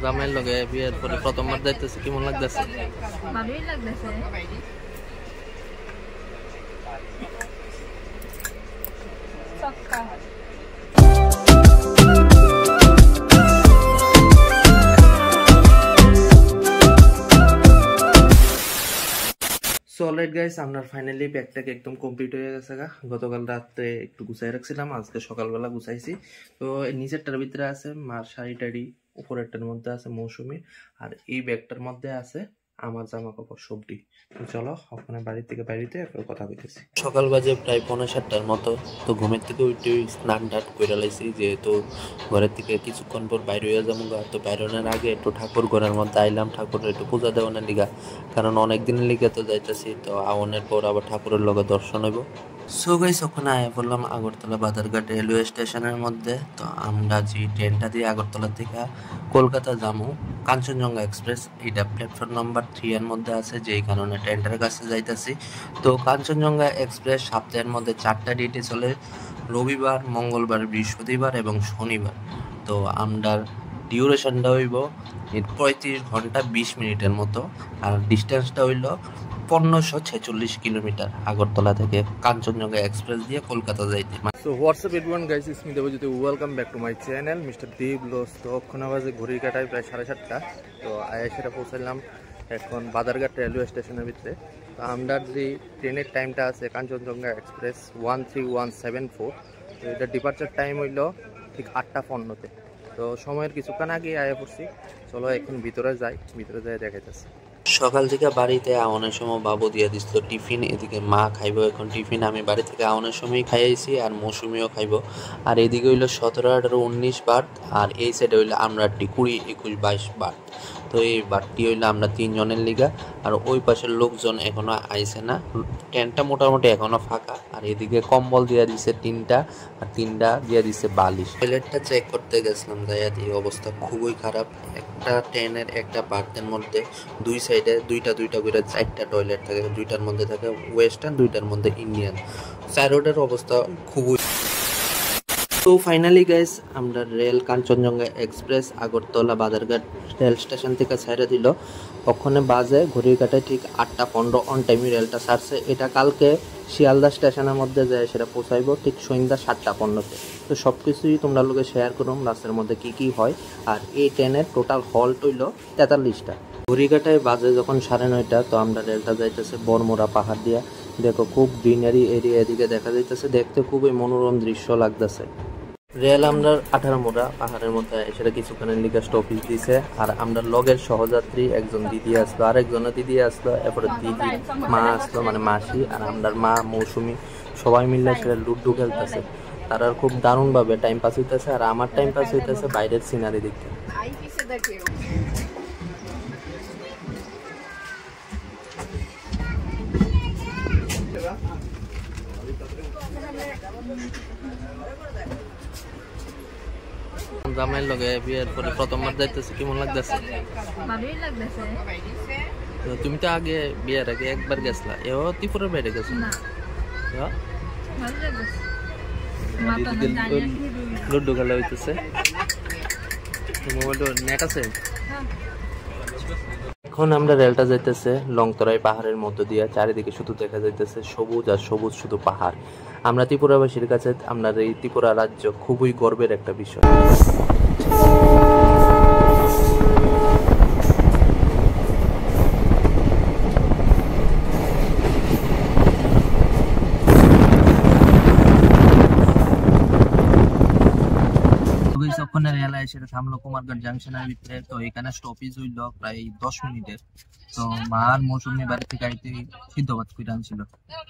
জামাইয়ের লগে বিয়ের পরে প্রথমবার যাইতেছে, কেমন লাগতেছে? ভালোই লাগতেছে। সো অলরাইট গাইস, আমরা ফাইনালি ব্যাগটাকে একদম কমপ্লিট হয়ে গেছে। গতকাল রাতে একটু গুছাই রাখছিলাম, আজকে সকালবেলা গুছাইছি। তো নিচেরটার ভিতরে আছে মার শাড়ি টাড়ি, উপরেরটার মধ্যে আছে মৌসুমি, আর এই ব্যাগটার মধ্যে আছে আমার জামা কাপড় সবজি। তো চলো ওখানে বাড়ি থেকে বাইরেতে কথা কইতেছি। সকাল বাজে প্রায় 5:30টার মতো। তো ঘুমের থেকে উঠে স্নান টান করে লাইছি, যেহেতু ঘরের থেকে কিছুক্ষণ পর বাইরে হয়ে যাবো। তো বাইরের আগে একটু ঠাকুর ঘরের মধ্যে আইলাম, ঠাকুরের একটু পূজা দেওয়ানোর লিগা, কারণ অনেক দিনের লিগে তো যাইতেছি। তো আওয়ানের পর আবার ঠাকুরের লগে দর্শন হইব। সো গাইস, ওখানে আয়া পড়লাম আগরতলা বাজারঘাট রেলওয়ে স্টেশনের মধ্যে। তো আমরা যে ট্রেনটা দিয়ে আগরতলা থেকে কলকাতা যাবো, কাঞ্চনজঙ্ঘা এক্সপ্রেস, এটা প্ল্যাটফর্ম নাম্বার 3 এর মধ্যে আছে, যেই কারণে ট্রেনটার কাছে যাইতেছি। তো কাঞ্চনজঙ্ঘা এক্সপ্রেস সপ্তাহের মধ্যে 4টা ডেটে চলে, রবিবার, মঙ্গলবার, বৃহস্পতিবার এবং শনিবার। তো আমরা ডিউরেশনটা হইব 35 ঘন্টা 20 মিনিটের মতো, আর ডিস্টেন্সটা হইল 1546 কিলোমিটার আগরতলা থেকে কাঞ্চনজঙ্ঘা এক্সপ্রেস দিয়ে কলকাতা যাইতে। So what's up everyone guys, it's me Debjit, welcome back to my channel mister Dev vlogs. তো ওখানে বাজে ঘড়ির কাটায় প্রায় 7:30টা। তো সেটা পৌঁছালাম এখন বাজারঘাট রেলওয়ে স্টেশনের ভিতরে। তো আমরা যে ট্রেনের টাইমটা আছে কাঞ্চনজঙ্ঘা এক্সপ্রেস 13174। তো এটা ডিপার্চার টাইম হইল ঠিক 8:15-তে। তো সময়ের কিছুক্ষণ আগে আয়া পড়ছি। চলো এখন ভিতরে যাই, ভিতরে যাই দেখাইতেছি। সকাল থেকে বাড়িতে আওয়ানোর সময় বাবু দিয়ে দিছিল টিফিন, এদিকে মা খাইব এখন টিফিন। আমি বাড়ি থেকে আওয়ানোর সময় খাইয়াছি, আর মৌসুমিও খাইব। আর এদিকে হইলো 17, 18, 19 বার্থ, আর এই সাইডে হইলো আমরা 20, 21, 22 বার্থ। তো এই বার্থটি হইলো আমরা 3 জনের লিগা, আর ওই পাশের লোকজন এখনো আইছে না। ট্রেনটা মোটামুটি এখনো ফাঁকা। আর এদিকে কম্বল দিয়ে দিছে 3টা, আর 3টা দিয়ে দিছে বালিশ। টয়লেটটা চেক করতে গেছিলাম, যাইয়া দিয়ে অবস্থা খুবই খারাপ। একটা ট্রেনের একটা বার্থের মধ্যে দুই সাইডে দুইটা করে 4টা টয়লেট থাকে, 2টার মধ্যে থাকে ওয়েস্টার্ন, 2টার মধ্যে ইন্ডিয়ান। সাইডের অবস্থা খুবই। তো ফাইনালি গাইস, আমরা রেল কাঞ্চনজঙ্ঘা এক্সপ্রেস আগরতলা বাজারঘাট রেল স্টেশন থেকে ছেড়ে দিল। ওখানে বাজে ঘড়ির কাটায় ঠিক 8:15 অন টাইমে রেলটা ছাড়ছে। এটা কালকে শিয়ালদা স্টেশনের মধ্যে যায়, সেটা পৌঁছাইব ঠিক সন্ধ্যা 7:15-তে। তো সব কিছুই তোমরা লোকে শেয়ার করুন রাস্তার মধ্যে কি হয়। আর এই ট্রেনের টোটাল হল্ট হইল 43টা। ঘড়িঘাটায় বাজে যখন 9:30, তো আমরা রেলটা যাইতেছে বরমোড়া পাহাড় দিয়া। দেখো খুব গ্রিনারি এরিয়া এদিকে দেখা যাইতেছে, দেখতে খুবই মনোরম দৃশ্য লাগতেছে। রেল আমরা 18 মোড়া পাহাড়ের মধ্যে সেটা কিছুক্ষণের লিগে স্টপেজ দিছে। আর আমরা লগের সহযাত্রী একজন দিদি আসলো, আরেকজনের দিদি আসলো, এরপরে দিদি মা আসলো, মানে মাসি, আর আমরা মা মৌসুমি সবাই মিলে সেটা লুডু খেলতেছে। তারা খুব দারুণভাবে টাইম পাস হইতেছে, আর আমার টাইম পাস হইতেছে বাইরের সিনারি দেখতে। জামাইয়ের লগে বিয়ের পরে প্রথমবার যাইতেছে, কেমন লাগতেছে? ভালোই লাগতেছে। তো তুমি তো আগে বিয়ের আগে একবার গেছলা, এও ত্রিপুরার বাইরে গেছো না? ভালো লাগতেছে। লুডু খেলা হইতেছে। মোবাইল নেট আছে? এখন আমরা রেলটা যাইতেছে লংতরাই পাহাড়ের মধ্য দিয়ে, চারিদিকে শুধু দেখা যাইতেছে সবুজ আর সবুজ, শুধু পাহাড়। আমরা ত্রিপুরাবাসীর কাছে আমরা এই ত্রিপুরা রাজ্য খুবই গর্বের একটা বিষয়। সেটা থামলো কুমারঘাট জাংশনের ভিতরে। তো এখানে স্টপেজ হইল প্রায় 10 মিনিটের। তো মা আর মৌসুমি বাড়ি থেকে আইতে সিদ্ধ ভাত করে আনছিল,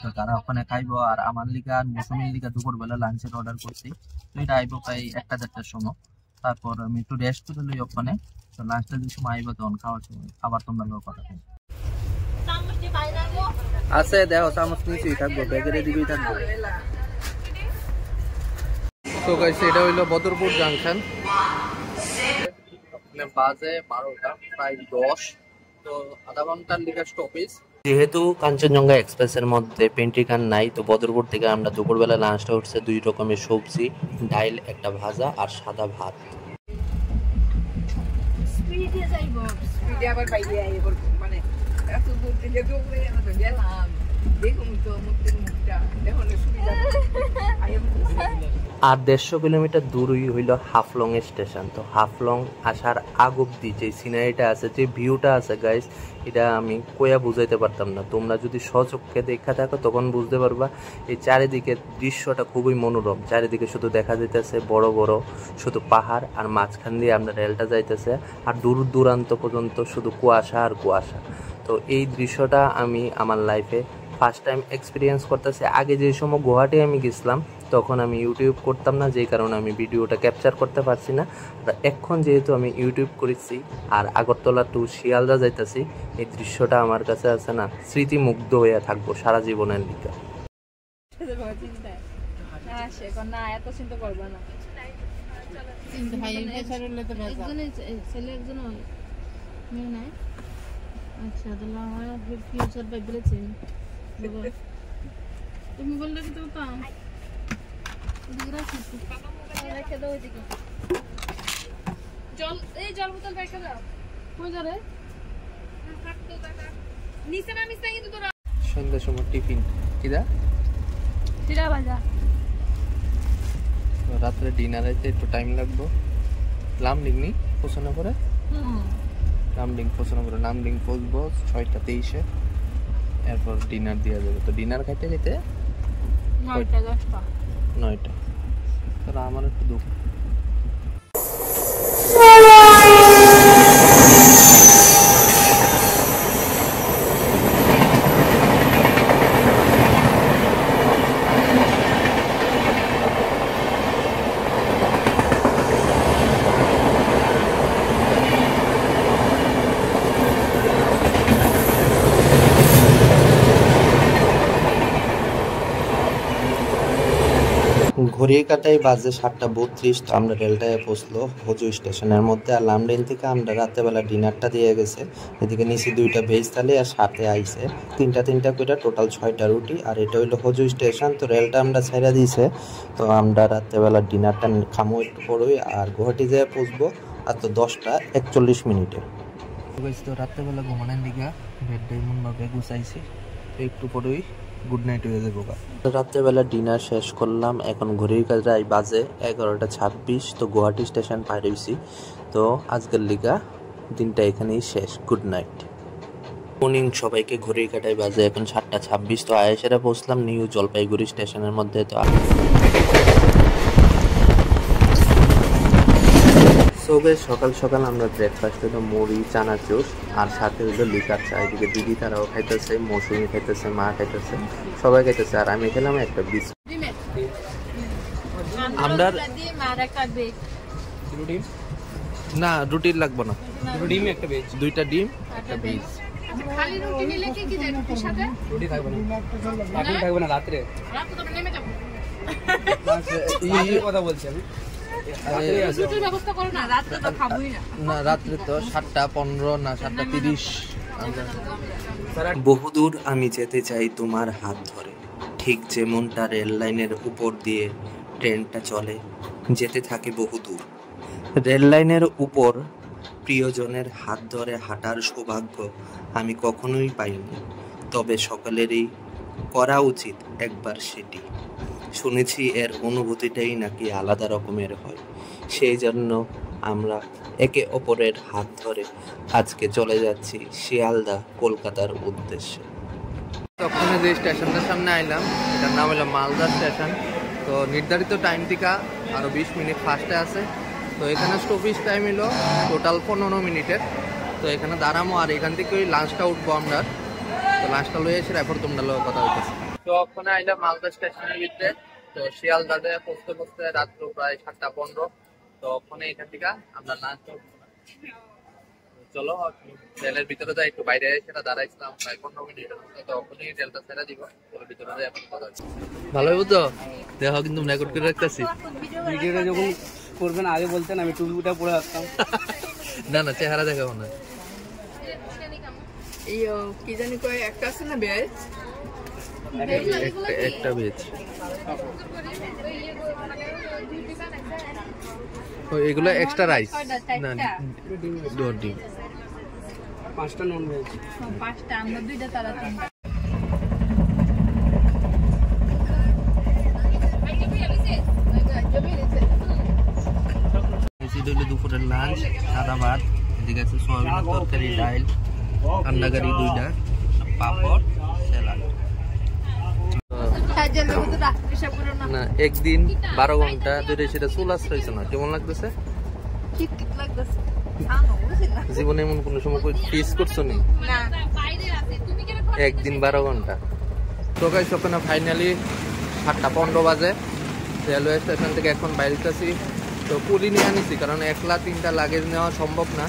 তো তারা ওখানে খাইবো। আর আমার লিগা আর মৌসুমির লিগা দুপুরবেলা লাঞ্চের অর্ডার করছি। তো এটা আইবো প্রায় 1-1:30টার সময়। তারপর আমি একটু রেস্ট করে লই ওখানে। তো লাঞ্চটা যে সময় আইবো তখন খাওয়ার সময় আবার তোমরা লোক কথা আছে। দেখো চামচ নিচেই থাকবো, ব্যাগের এদিকেই থাকবো। তো গাইস, এটা হইলো বদরপুর জাংশন। বাজে 12টা প্রায় 10। তো আধা ঘন্টার লিগে স্টপেজ। যেহেতু কাঞ্চনজঙ্ঘা এক্সপ্রেসের মধ্যে পেন্ট্রিকার নাই, তো বদরপুর থেকে আমরা দুপুরবেলা লাঞ্চটা উঠছে 2 রকমের সবজি, ডাইল, একটা ভাজা আর সাদা ভাত। দিয়ে যাইব স্পিডে আবার বাইরে আইব মানে এত দূর থেকে দৌড়ে আমরা গেলাম দেখুন তো মুখটা এখন সুবিধা আর 150 কিলোমিটার দূরই হইল হাফলং স্টেশন। তো হাফলং আসার আগ অব্দি যে সিনারিটা আছে, যে ভিউটা আছে গাইস, এটা আমি কইয়া বুঝাইতে পারতাম না। তোমরা যদি সচক্ষে দেখা থাকো তখন বুঝতে পারবা এই চারিদিকে দৃশ্যটা খুবই মনোরম। চারিদিকে শুধু দেখা যাইতেছে বড় বড় শুধু পাহাড়, আর মাঝখান দিয়ে আমরা রেলটা যাইতেছে, আর দূর দূরান্ত পর্যন্ত শুধু কুয়াশা আর কুয়াশা। তো এই দৃশ্যটা আমি আমার লাইফে ফার্স্ট টাইম এক্সপিরিয়েন্স করতেছি। আগে যে সময় গুয়াহাটি আমি গেছিলাম তখন আমি ইউটিউব করতাম না, যেই কারণে আমি ভিডিওটা ক্যাপচার করতে পারছি না। এখন যেহেতু আমি ইউটিউব করেছি আর আগরতলা টু শিয়ালদা যাইতেছি, এই দৃশ্যটা আমার কাছে আছে না, স্মৃতিমুগ্ধ হয়ে থাকবো সারা জীবনের দিকে। না এত চিন্তা করবো না, ছেলে একজন মেয়ে নাই। আচ্ছা তাহলে আমার ফিউচার বাই বলেছে তুমি বললে কি তো পাও রেখে দাও ওইদিকে। জল এই জল বোতল রেখে দাও। কই যারে নিচে নামিস না কিন্তু তোরা। সন্ধ্যার সময় টিফিন কিদা চিড়া ভাজা। রাত্রে ডিনারে একটু টাইম লাগবে। লামডিং নি পৌঁছানোর পরে নামডিং পৌঁছানোর পরে নামডিং পৌঁছবো 6:23-এ, এরপর ডিনার দেওয়া যাবে। তো ডিনার খাইতে খাইতে 9টা। তাহলে আমার একটু দুঃখ। ঘড়ির কাঁটায় বাজে 7:32। তো আমরা রেলটায় পৌঁছলো হোজু স্টেশনের মধ্যে। আর লামডিং থেকে আমরা রাত্রেবেলা ডিনারটা দিয়ে গেছে। এদিকে নিচে 2টা ভেজ থালি আর সাথে আইছে 3টা করে টোটাল 6টা রুটি। আর এটা হইলো হোজু স্টেশন। তো রেলটা আমরা ছেড়ে দিয়েছে। তো আমরা রাত্রেবেলা ডিনারটা খামো একটু পরেই, আর গুয়াহাটি যেয়ে পৌঁছবো আর তো 10:41। তো রাত্রেবেলা ঘুমানোর দিকে বেডটা এমনভাবে গুছাইছি, একটু পরেই গুড নাইট হয়ে যাবো। রাত্রেবেলা ডিনার শেষ করলাম, এখন ঘড়ির কাটায় বাজে 11:26। তো গুয়াহাটি স্টেশন পার হইছি। তো আজকের লিগা দিনটা এখানেই শেষ। Good night. মর্নিং সবাইকে। ঘড়ির কাটায় বাজে এখন 7:26। তো আয়েশেরা পৌঁছলাম নিউ জলপাইগুড়ি স্টেশনের মধ্যে। তো সকাল সকাল আমরা ব্রেকফাস্ট হলো মুড়ি চানাচুর আর সাথে হইলো লিকার চা। এদিকে দিদি তারাও খাইতেছে, মৌসুমি খাইতেছে, মা খাইতেছে, সবাই খাইতেছে। আর আমি খেলাম একটা বিস্কুট। আমরা না রুটি লাগবে না, ডিম একটা ভেজ, 2টা ডিম একটা ভেজ। খালি রুটি নিলে কি যায় রুটির সাথে? রুটি থাকবে না, এখন থাকবে না, রাত্রে তো নেমে যাব। এই কথা বলছি আমি। রাত্রে তো 7:15 না 7:30। বহুদূর আমি যেতে চাই তোমার হাত ধরে, ঠিক যেমনটা রেল লাইনের উপর দিয়ে ট্রেনটা চলে, যেতে থাকে বহুদূর। রেল লাইনের উপর প্রিয়জনের হাত ধরে হাঁটার সৌভাগ্য আমি কখনোই পাইনি, তবে সকলেরই করা উচিত একবার সেটি। শুনেছি এর অনুভূতিটাই নাকি আলাদা রকমের হয়। সেই জন্য আমরা একে অপরের হাত ধরে আজকে চলে যাচ্ছি শিয়ালদা কলকাতার উদ্দেশ্যে। তখন যে স্টেশনটার সামনে আইলাম, এটার নাম হলো মালদা স্টেশন। তো নির্ধারিত টাইম থেকে আরও 20 মিনিট ফাস্টে আছে। তো এখানে স্টপেজ টাইম হলো টোটাল 15 মিনিটের। তো এখানে দাঁড়ামো আর এখান থেকে ওই লাঞ্চটা উঠবো আমরা। তো লাঞ্চটা লয়ে এসে এরপর তোমরা লোক কথা হইতেছে। তো ওখানে আইলাম মালদা স্টেশনের ভিতরে। তো শিয়ালদাতে পৌঁছতে রাত্র প্রায় 7:15। তো ওখানে এখান থেকে আমরা লাঞ্চ চলো রেলের ভিতরে যাই। একটু বাইরে এসে দাঁড়াইছিলাম প্রায় 15 মিনিট। তো ওখানেই রেলটা ছেড়ে দিব। ভিতরে যাই এখন কথা হচ্ছে। ভালো বুঝছো দেখো, কিন্তু রেকর্ড করে রাখতেছি। ভিডিওটা যখন করবেন আগে বলতেন, আমি টুপিটা পরে আসতাম। না না চেহারা দেখাবো না। এই কি জানি কয় একটা আছে না ভেজ, একটা ভেজ। এগুলো এক্সট্রা রাইস না ডিম 5টা নন ভেজ। 5টা আমরা 2টা তারা 3টা। দুপুরের লাঞ্চ, সাদা ভাত, এদিকে আছে সোয়াবিনের তরকারি, ডাল, ঠান্ডা কারি 2টা, পাপড়, স্যালাড। না একদিন 12 ঘন্টা ধরে সেটা চুলাস রয়েছে না, কেমন লাগতেছে? জীবনে এমন কোনো সময় ফিস করছো নি? একদিন 12 ঘন্টা। তো গাইস ওখানে ফাইনালি 7:15 বাজে, রেলওয়ে স্টেশন থেকে এখন বাইরেছি। তো পুলি নিয়ে আনিছি কারণ একলা 3টা লাগেজ নেওয়া সম্ভব না।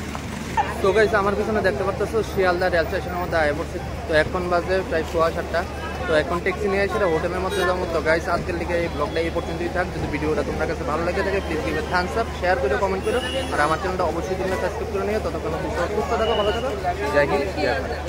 তো গাইস আমার পিছনে দেখতে পাচ্ছ শিয়ালদা রেল স্টেশনের মধ্যে আয় পড়ছি। তো এখন বাজে প্রায় 7:15। তো এখন ট্যাক্সি নিয়ে এসে হোটেলের মধ্যে যাবো। তো গাইস আজকের লিগে এই ব্লগটা এই পর্যন্তই থাক। যদি ভিডিওটা তোমার কাছে ভালো লাগে থাকে please give a Thums up, share করে কমেন্ট করো, আর আমার চ্যানেলটা অবশ্যই তোমরা সাবস্ক্রাইব করে নিও। ততক্ষণ সুস্থ থাকো, ভালো থাকো, জয় হিন্দ, জয় ভারত।